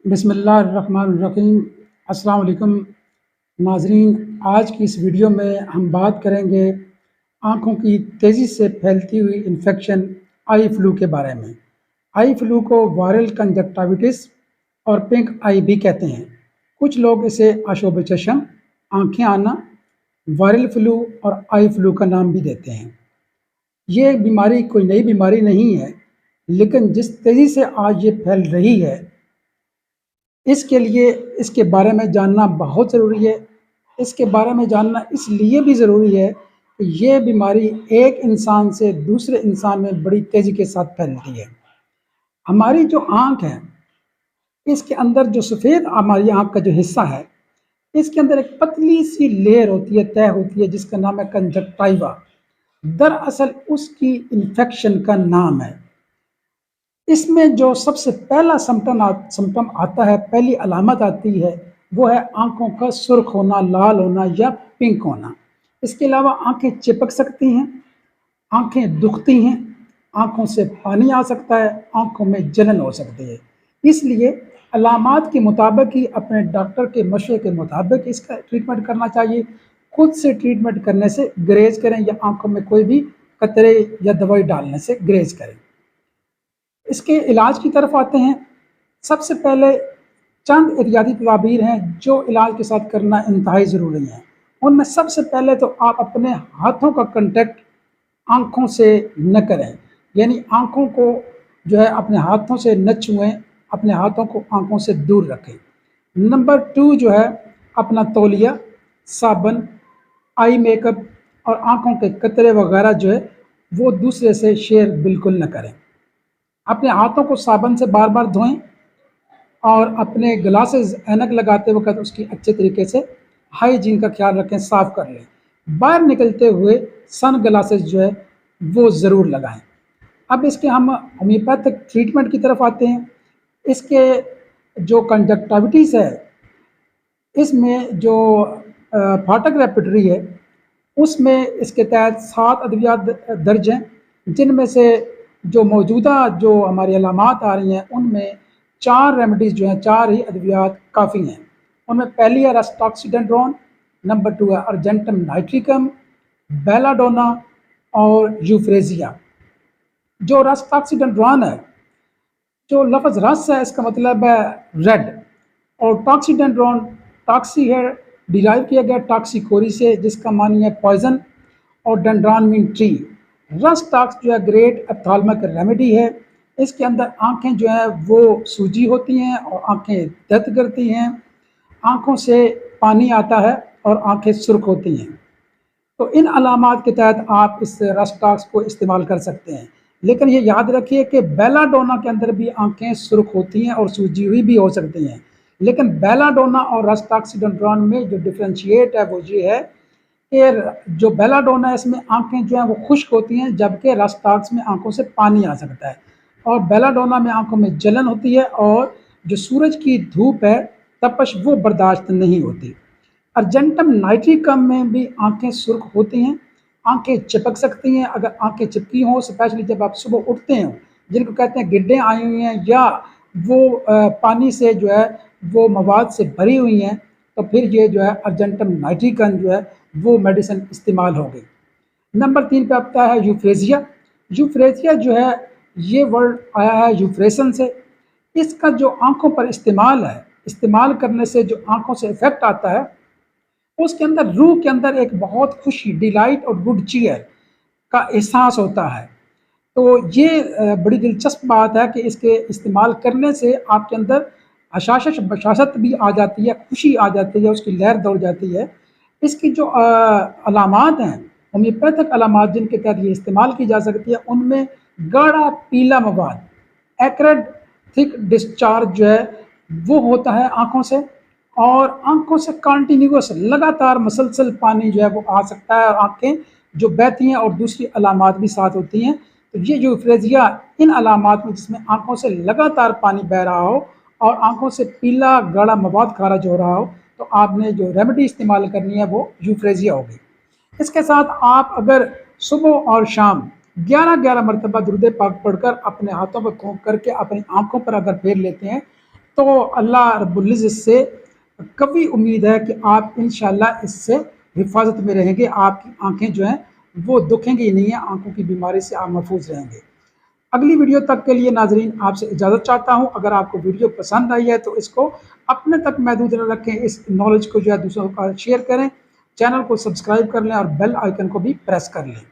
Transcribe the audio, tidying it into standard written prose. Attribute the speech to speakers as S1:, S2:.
S1: बिस्मिल्लाहिर्रहमानिर्रहीम। अस्सलाम वालेकुम नाज़रीन। आज की इस वीडियो में हम बात करेंगे आँखों की तेज़ी से फैलती हुई इन्फेक्शन आई फ्लू के बारे में। आई फ्लू को वायरल कंजक्टिविटिस और पिंक आई भी कहते हैं। कुछ लोग इसे आशोब चश्म, आँखें आना, वायरल फ्लू और आई फ्लू का नाम भी देते हैं। ये बीमारी कोई नई बीमारी नहीं है, लेकिन जिस तेज़ी से आज ये फैल रही है, इसके लिए इसके बारे में जानना बहुत ज़रूरी है। इसके बारे में जानना इसलिए भी ज़रूरी है कि ये बीमारी एक इंसान से दूसरे इंसान में बड़ी तेज़ी के साथ फैलती है। हमारी जो आँख है, इसके अंदर जो सफ़ेद हमारी आँख का जो हिस्सा है, इसके अंदर एक पतली सी लेयर होती है, तह होती है, जिसका नाम है कंजक्टिवा। दरअसल उसकी इन्फेक्शन का नाम है। इसमें जो सबसे पहला सिम्पटम आता है, पहली अलामत आती है, वो है आँखों का सुर्ख होना, लाल होना या पिंक होना। इसके अलावा आँखें चिपक सकती हैं, आँखें दुखती हैं, आँखों से पानी आ सकता है, आँखों में जलन हो सकती है। इसलिए अलामात के मुताबिक ही अपने डॉक्टर के मशवरे के मुताबिक इसका ट्रीटमेंट करना चाहिए। खुद से ट्रीटमेंट करने से गुरेज करें या आँखों में कोई भी कतरे या दवाई डालने से गुरेज करें। इसके इलाज की तरफ आते हैं। सबसे पहले चंद एहतियाती तदाबीर हैं जो इलाज के साथ करना इंतहाई ज़रूरी हैं। उनमें सबसे पहले तो आप अपने हाथों का कांटेक्ट आँखों से न करें, यानी आँखों को जो है अपने हाथों से न छुएँ, अपने हाथों को आँखों से दूर रखें। नंबर 2 जो है, अपना तौलिया, साबुन, आई मेकअप और आँखों के कतरे वगैरह जो है वो दूसरे से शेयर बिल्कुल न करें। अपने हाथों को साबुन से बार बार धोएं और अपने ग्लासेस ऐनक लगाते वक्त उसकी अच्छे तरीके से हाइजीन का ख्याल रखें, साफ़ कर लें। बाहर निकलते हुए सन ग्लासेस जो है वो ज़रूर लगाएं। अब इसके हम होम्योपैथिक ट्रीटमेंट की तरफ आते हैं। इसके जो कंजक्टिविटीज़ है, इसमें जो फाटक रेपर्टरी है, उसमें इसके तहत 7 अद्वियात दर्ज हैं, जिनमें से जो मौजूदा जो हमारी अलामात आ रही हैं, उनमें 4 रेमेडीज़ जो हैं, 4 ही अद्वियात काफ़ी हैं। उनमें पहली है रस्टॉक्सिडेंड्रोन, नंबर 2 है अर्जेंटम नाइट्रिकम, बेलाडोना और यूफ्रेजिया। जो रस्टॉक्सिडेंड्रोन है, जो लफ्ज़ रस है, इसका मतलब है रेड, और टॉक्सीडेंड्रोन, टॉक्सी है, डिराइव किया गया टॉक्सिकोरी से, जिसका मानी है पॉइजन, और डेंड्रॉन मीन ट्री। रस टॉक्स जो है ग्रेट एप्थाल्मिक रेमेडी है। इसके अंदर आँखें जो है वो सूजी होती हैं और आँखें दर्द करती हैं, आँखों से पानी आता है और आँखें सुर्ख होती हैं। तो इन अलामात के तहत आप इस रस टॉक्स को इस्तेमाल कर सकते हैं। लेकिन ये याद रखिए कि बेलाडोना के अंदर भी आँखें सुर्ख होती हैं और सूजी हुई भी हो सकती हैं। लेकिन बेलाडोना और रस्टॉक्सिडेंड्रोन में जो डिफरेंशिएट है वो ये है कि जो बेलाडोना है, इसमें आँखें जो हैं वो खुश्क होती हैं, जबकि रस्टॉक्स में आँखों से पानी आ सकता है। और बेलाडोना में आँखों में जलन होती है और जो सूरज की धूप है, तपश, वो बर्दाश्त नहीं होती। अर्जेंटम नाइट्रिकम में भी आँखें सुर्ख होती हैं, आँखें चिपक सकती हैं। अगर आँखें चिपकी हों, स्पेशली जब आप सुबह उठते हों, जिनको कहते हैं गिड्डें आई हुई हैं या वो पानी से जो है वो मवाद से भरी हुई हैं, तो फिर ये जो है अर्जेंटम नाइट्रिकम जो है वो मेडिसिन इस्तेमाल होगी। नंबर 3 पे आता है यूफ्रेजिया। यूफ्रेजिया जो है, ये वर्ड आया है यूफ्रेशन से। इसका जो आँखों पर इस्तेमाल है, इस्तेमाल करने से जो आँखों से इफ़ेक्ट आता है, उसके अंदर रूह के अंदर एक बहुत खुशी, डिलाइट और गुड चीयर का एहसास होता है। तो ये बड़ी दिलचस्प बात है कि इसके इस्तेमाल करने से आपके अंदर हशाशत बशाशत भी आ जाती है, खुशी आ जाती है, उसकी लहर दौड़ जाती है। इसकी जो अलामात हैं, होम्योपैथिक अलामात जिनके तहत ये इस्तेमाल की जा सकती है, उनमें गाढ़ा पीला मवाद, एक्रेड थिक डिस्चार्ज जो है वो होता है आँखों से, और आँखों से कंटिन्यूअस लगातार मसलसल पानी जो है वो आ सकता है और आँखें जो बहती हैं, और दूसरी अलामात भी साथ होती हैं। तो ये जो यूफ्रेजिया इन अलामात में, जिसमें आँखों से लगातार पानी बह रहा हो और आँखों से पीला गाढ़ा मवाद खारिज हो रहा हो, तो आपने जो रेमेडी इस्तेमाल करनी है वो यूफ्रेजिया होगी। इसके साथ आप अगर सुबह और शाम 11-11 मरतबा दुरूद पाक पढ़कर अपने हाथों पर थूक करके अपनी आँखों पर अगर फेर लेते हैं, तो अल्लाह रब्बुल इज़्ज़त से कभी उम्मीद है कि आप इंशाल्लाह इससे हिफाजत में रहेंगे, आपकी आंखें जो हैं वो दुखेंगी नहीं है, आंखों की बीमारी से आप महफूज रहेंगे। अगली वीडियो तक के लिए नाजरीन आपसे इजाज़त चाहता हूँ। अगर आपको वीडियो पसंद आई है तो इसको अपने तक महदूद न रखें, इस नॉलेज को जो है दूसरों का शेयर करें, चैनल को सब्सक्राइब कर लें और बेल आइकन को भी प्रेस कर लें।